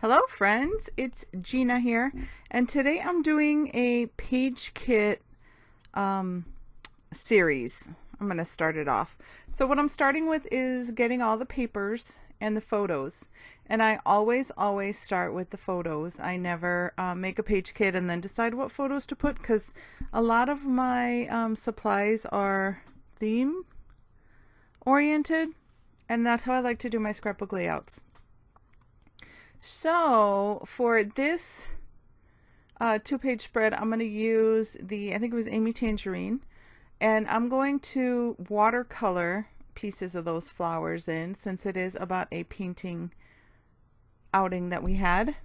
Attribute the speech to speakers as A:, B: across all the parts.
A: Hello friends, it's Gina here, and today I'm doing a page kit series. I'm going to start it off. So what I'm starting with is getting all the papers and the photos, and I always start with the photos. I never make a page kit and then decide what photos to put, because a lot of my supplies are theme oriented, and that's how I like to do my scrapbook layouts. So for this two-page spread, I'm going to use I think it was Amy Tangerine, and I'm going to watercolor pieces of those flowers in, since it is about a painting outing that we had.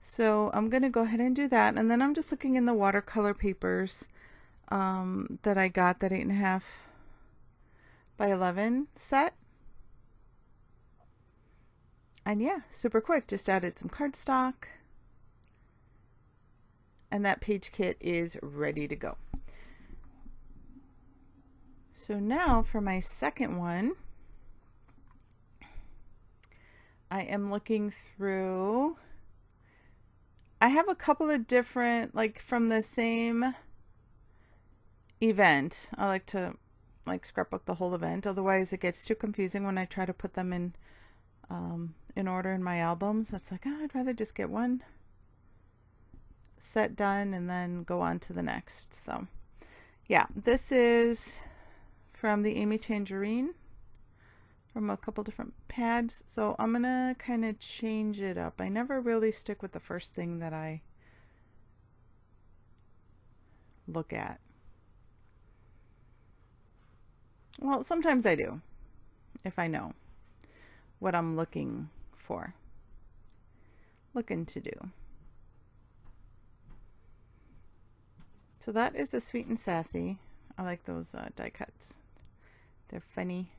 A: So I'm going to go ahead and do that, and then I'm just looking in the watercolor papers that I got, that 8.5 by 11 set. And yeah, super quick, just added some cardstock, and that page kit is ready to go. So now for my second one, I am looking through, I have a couple of different, like from the same event. I like to scrapbook the whole event, otherwise it gets too confusing when I try to put them in order in my albums. It's like, oh, I'd rather just get one set done and then go on to the next. So yeah, this is from the Amy Tangerine, from a couple different pads. So I'm gonna kind of change it up. I never really stick with the first thing that I look at. Well, sometimes I do, if I know what I'm looking to do. So that is the Sweet and Sassy. I like those die cuts. They're funny.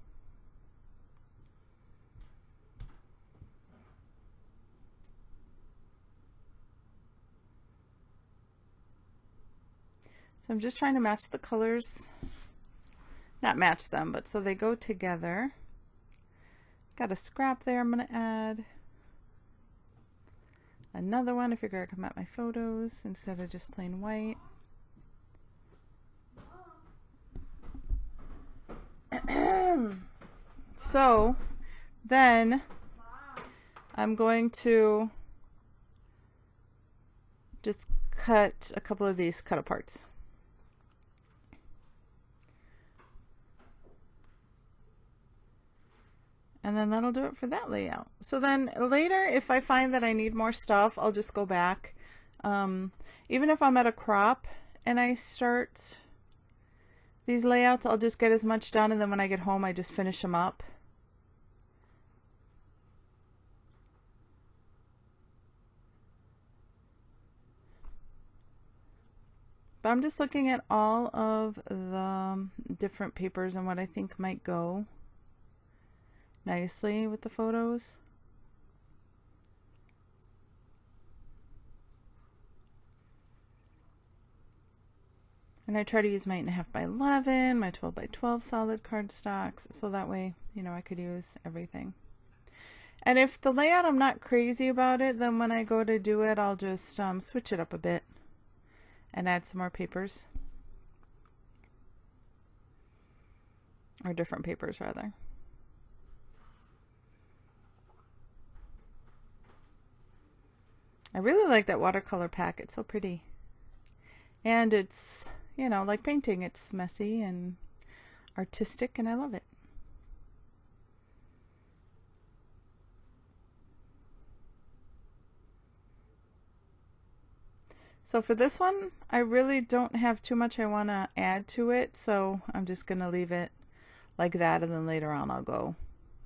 A: So I'm just trying to match the colors. Not match them, but so they go together. Got a scrap there I'm going to add. Another one, I figure I can map my photos instead of just plain white. So then I'm going to just cut a couple of these cut aparts. And then that'll do it for that layout. So then later, if I find that I need more stuff, I'll just go back. Even if I'm at a crop and I start these layouts, I'll just get as much done, and then when I get home, I just finish them up. But I'm just looking at all of the different papers and what I think might go nicely with the photos. And I try to use my 8.5 by 11, my 12 by 12 solid cardstocks, so that way, you know, I could use everything. And if the layout, I'm not crazy about it, then when I go to do it, I'll just switch it up a bit and add some more papers. Or different papers, rather. I really like that watercolor pack. It's so pretty. And it's, you know, like painting. It's messy and artistic, and I love it. So for this one, I really don't have too much I want to add to it, so I'm just going to leave it like that, and then later on I'll go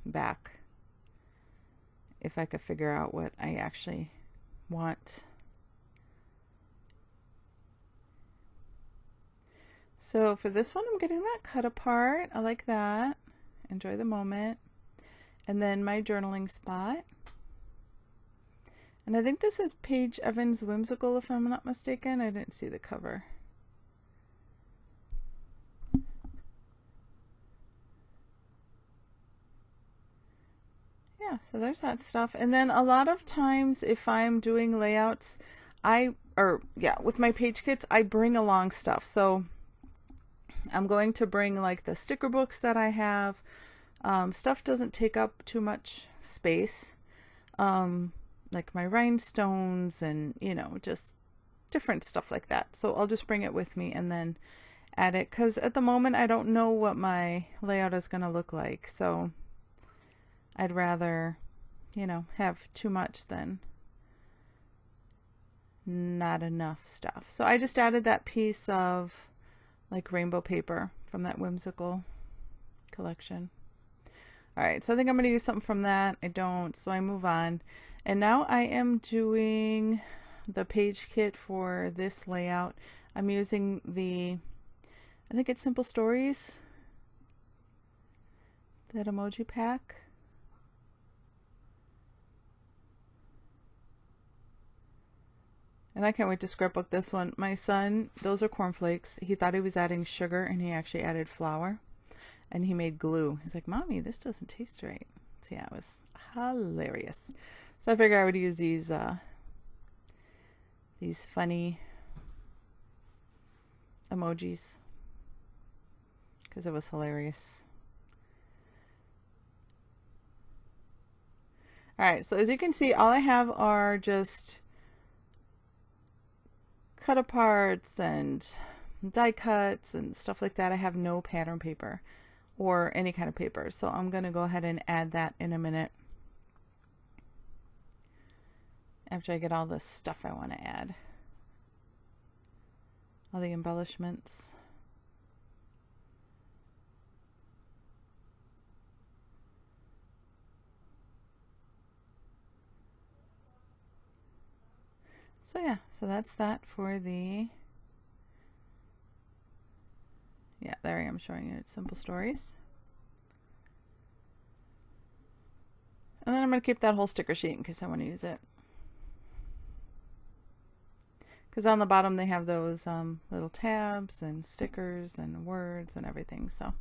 A: back if I could figure out what I actually want. So for this one, I'm getting that cut apart. I like that. Enjoy the moment. And then my journaling spot. And I think this is Paige Evans Whimsical, if I'm not mistaken. I didn't see the cover. yeah, so there's that stuff. And then a lot of times if I'm doing layouts, with my page kits, I bring along stuff. So I'm going to bring like the sticker books that I have. Stuff doesn't take up too much space. Like my rhinestones and, just different stuff like that. So I'll just bring it with me and then add it. Because at the moment, I don't know what my layout is going to look like. So I'd rather, have too much than not enough stuff. So I just added that piece of like rainbow paper from that whimsical collection. All right, so I think I'm going to use something from that. I don't, so I move on. And now I am doing the page kit for this layout. I'm using I think it's Simple Stories, that emoji pack. And I can't wait to scrapbook this one. My son, those are cornflakes. He thought he was adding sugar and he actually added flour. And he made glue. He's like, Mommy, this doesn't taste right. So yeah, it was hilarious. So I figured I would use these funny emojis because it was hilarious. All right, so as you can see, all I have are just cut aparts and die cuts and stuff like that. I have no pattern paper or any kind of paper, so I'm going to go ahead and add that in a minute after I get all the stuff I want to add, all the embellishments. So yeah, so that's that for the, yeah, there I am showing you. It's Simple Stories. And then I'm going to keep that whole sticker sheet in case I want to use it. Because on the bottom they have those little tabs and stickers and words and everything. So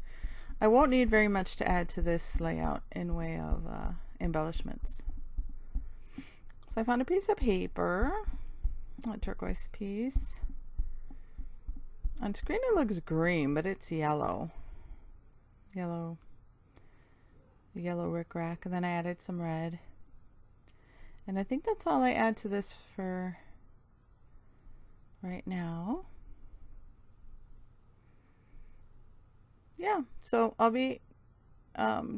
A: I won't need very much to add to this layout in way of embellishments. So I found a piece of paper, a turquoise piece. On screen it looks green, but it's yellow. The yellow rickrack. And then I added some red. And I think that's all I add to this for right now. Yeah, so I'll be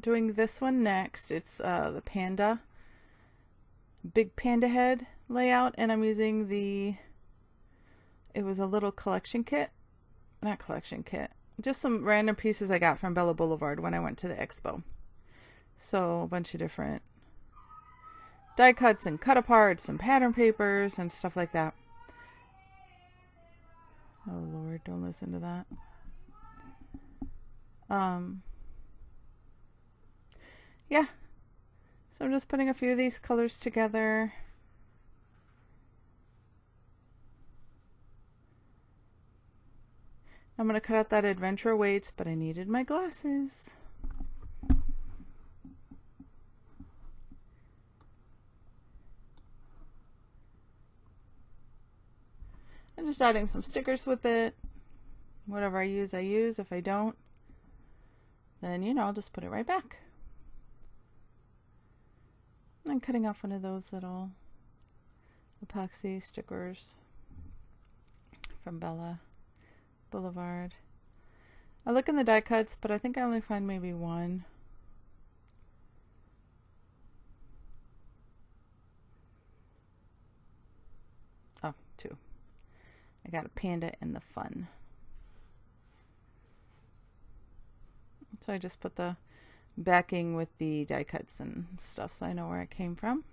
A: doing this one next. It's the panda, big panda head layout, and I'm using it was a little collection kit. Not collection kit, just some random pieces I got from Bella Boulevard when I went to the expo. So a bunch of different die cuts and cut aparts and pattern papers and stuff like that. Oh Lord, don't listen to that. Yeah, so I'm just putting a few of these colors together. I'm going to cut out that adventure weights, but I needed my glasses. I'm just adding some stickers with it. Whatever I use, I use. If I don't, then, I'll just put it right back. I'm cutting off one of those little epoxy stickers from Bella Boulevard. I look in the die cuts, but I think I only find maybe one. Oh, two. I got a panda in the fun. So I just put the backing with the die cuts and stuff so I know where it came from.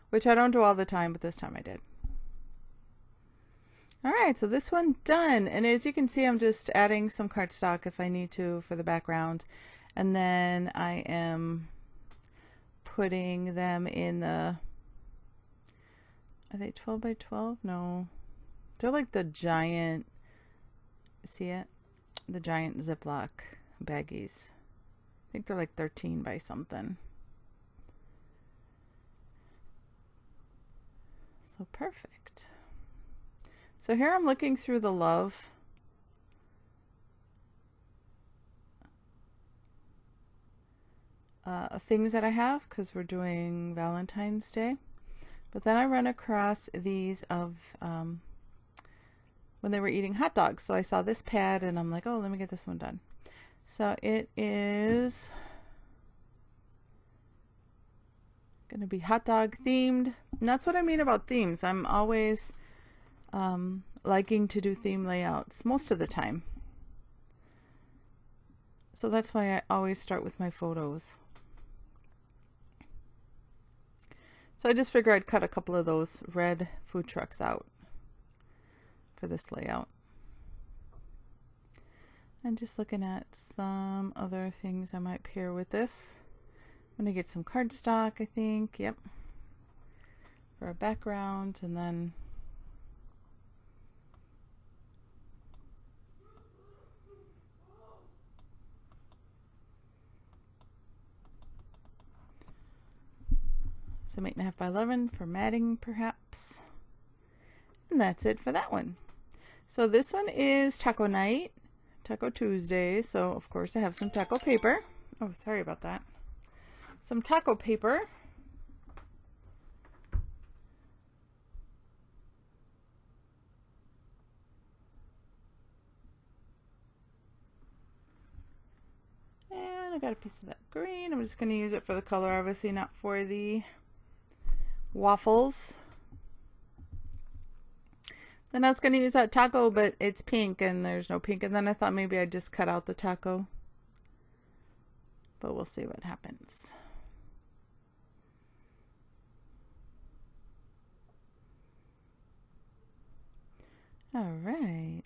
A: Which I don't do all the time, but this time I did. Alright, so this one done. And as you can see, I'm just adding some cardstock if I need to for the background. And then I am putting them in the, are they 12 by 12? No. They're like the giant, see it? The giant Ziploc baggies. I think they're like 13 by something. So perfect. So here I'm looking through the love things that I have because we're doing Valentine's Day. But then I run across these of when they were eating hot dogs. So I saw this pad and I'm like, oh, let me get this one done. So it is going to be hot dog themed. And that's what I mean about themes. I'm always liking to do theme layouts most of the time. So that's why I always start with my photos. So I just figured I'd cut a couple of those red food trucks out for this layout. And just looking at some other things I might pair with this. I'm going to get some cardstock, I think. Yep. For a background, and then some 8.5 by 11 for matting, perhaps. And that's it for that one. So this one is taco night, Taco Tuesday. So of course I have some taco paper. Oh, sorry about that. Some taco paper. And I got a piece of that green. I'm just going to use it for the color, obviously not for the waffles. Then I was going to use that taco, but it's pink and there's no pink. And then I thought maybe I'd just cut out the taco. But we'll see what happens. All right.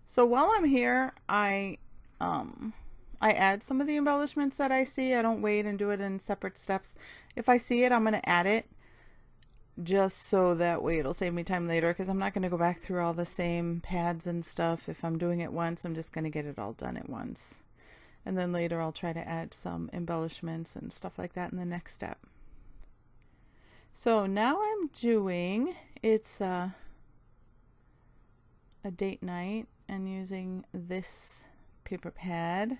A: So while I'm here, I add some of the embellishments that I see. I don't wait and do it in separate steps. If I see it, I'm going to add it just so that way it'll save me time later, because I'm not going to go back through all the same pads and stuff. If I'm doing it once, I'm just going to get it all done at once. And then later I'll try to add some embellishments and stuff like that in the next step. So now I'm doing, it's a date night, and using this paper pad.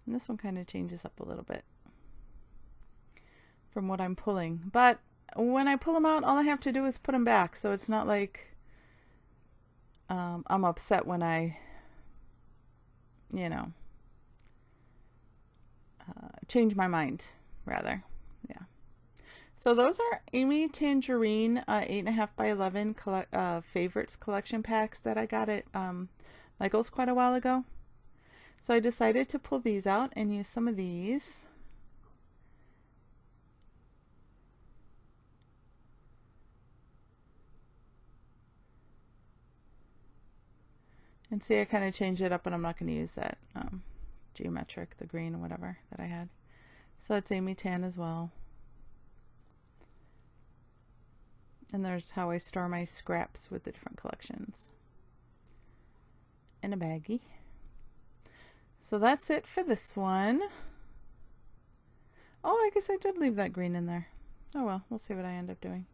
A: And this one kind of changes up a little bit from what I'm pulling. But when I pull them out, all I have to do is put them back. So it's not like I'm upset when I, you know, change my mind, rather. Yeah. So those are Amy Tangerine 8.5 by 11 favorites collection packs that I got at Michael's quite a while ago. So I decided to pull these out and use some of these. And see, I kind of changed it up, and I'm not going to use that geometric, the green or whatever that I had. So that's Amy Tan as well. And there's how I store my scraps with the different collections. In a baggie. So that's it for this one. Oh, I guess I did leave that green in there. Oh well, we'll see what I end up doing.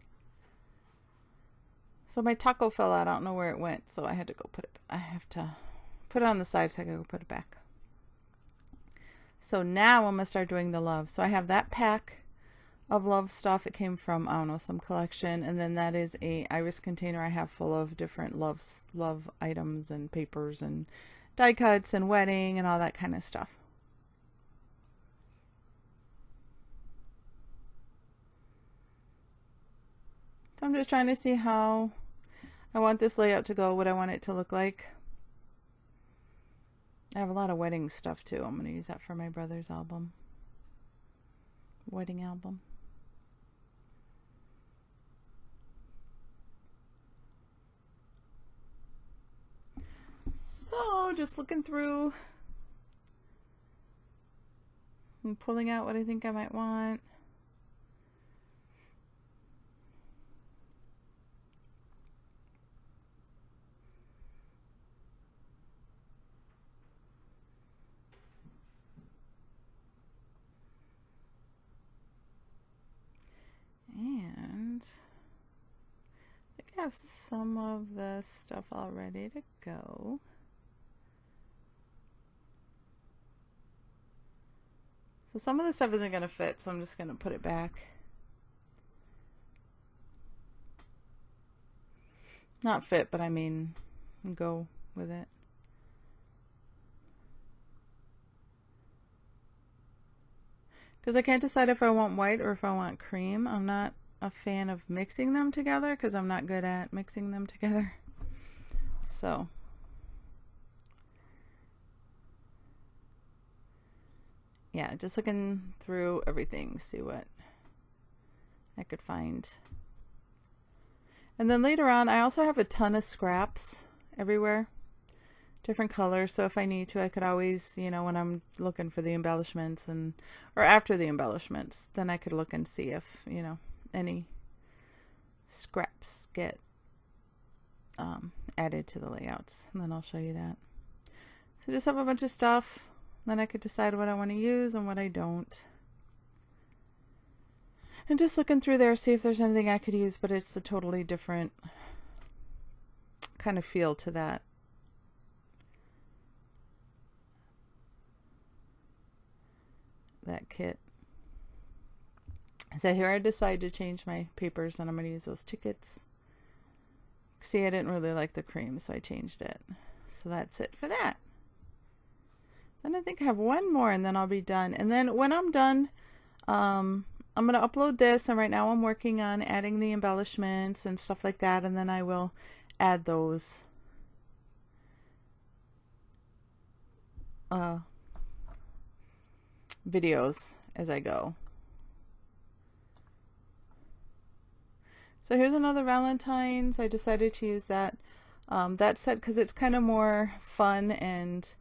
A: So my taco fell out. I don't know where it went, so I had to go put it. I have to put it on the side so I can go put it back. So now I'm gonna start doing the love. So I have that pack of love stuff. It came from, I don't know, some collection, and then that is a iris container I have full of different love items and papers and die cuts and wedding and all that kind of stuff. So I'm just trying to see how I want this layout to go, what I want it to look like. I have a lot of wedding stuff too. I'm going to use that for my brother's album. Wedding album. So just looking through and pulling out what I think I might want. have some of the stuff all ready to go. So some of the stuff isn't going to fit, so I'm just going to put it back. Not fit, but I mean go with it. Because I can't decide if I want white or if I want cream. I'm not a fan of mixing them together because I'm not good at mixing them together. So yeah, just looking through everything, see what I could find. And then later on, I also have a ton of scraps everywhere, different colors. So if I need to, I could always, you know, when I'm looking for the embellishments or after the embellishments, then I could look and see if, you know, any scraps get added to the layouts. And then I'll show you that. So just have a bunch of stuff. Then I could decide what I want to use and what I don't. And just looking through there, see if there's anything I could use, but it's a totally different kind of feel to that. That kit. So here I decided to change my papers and I'm going to use those tickets. See, I didn't really like the cream, so I changed it. So that's it for that. Then I think I have one more and then I'll be done. And then when I'm done, I'm going to upload this, and right now I'm working on adding the embellishments and stuff like that, and then I will add those videos as I go. So here's another Valentine's. I decided to use that set because it's kind of more fun and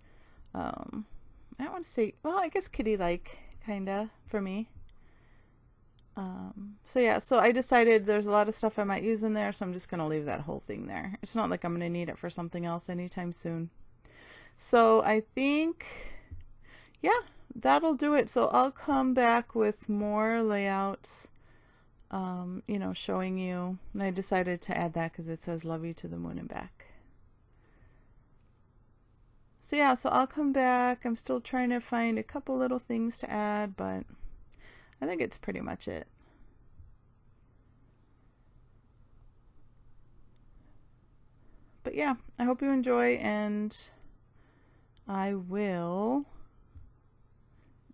A: I don't want to say, well, I guess kitty-like kind of for me. So yeah, so I decided there's a lot of stuff I might use in there, so I'm just going to leave that whole thing there. It's not like I'm going to need it for something else anytime soon. So I think, yeah, that'll do it. So I'll come back with more layouts, you know, showing you. And I decided to add that because it says love you to the moon and back. So yeah, so I'll come back. I'm still trying to find a couple little things to add, but I think it's pretty much it. But yeah, I hope you enjoy, and I will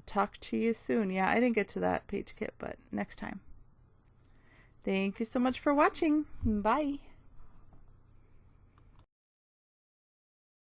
A: talk to you soon. Yeah, I didn't get to that page kit, but next time. Thank you so much for watching. Bye.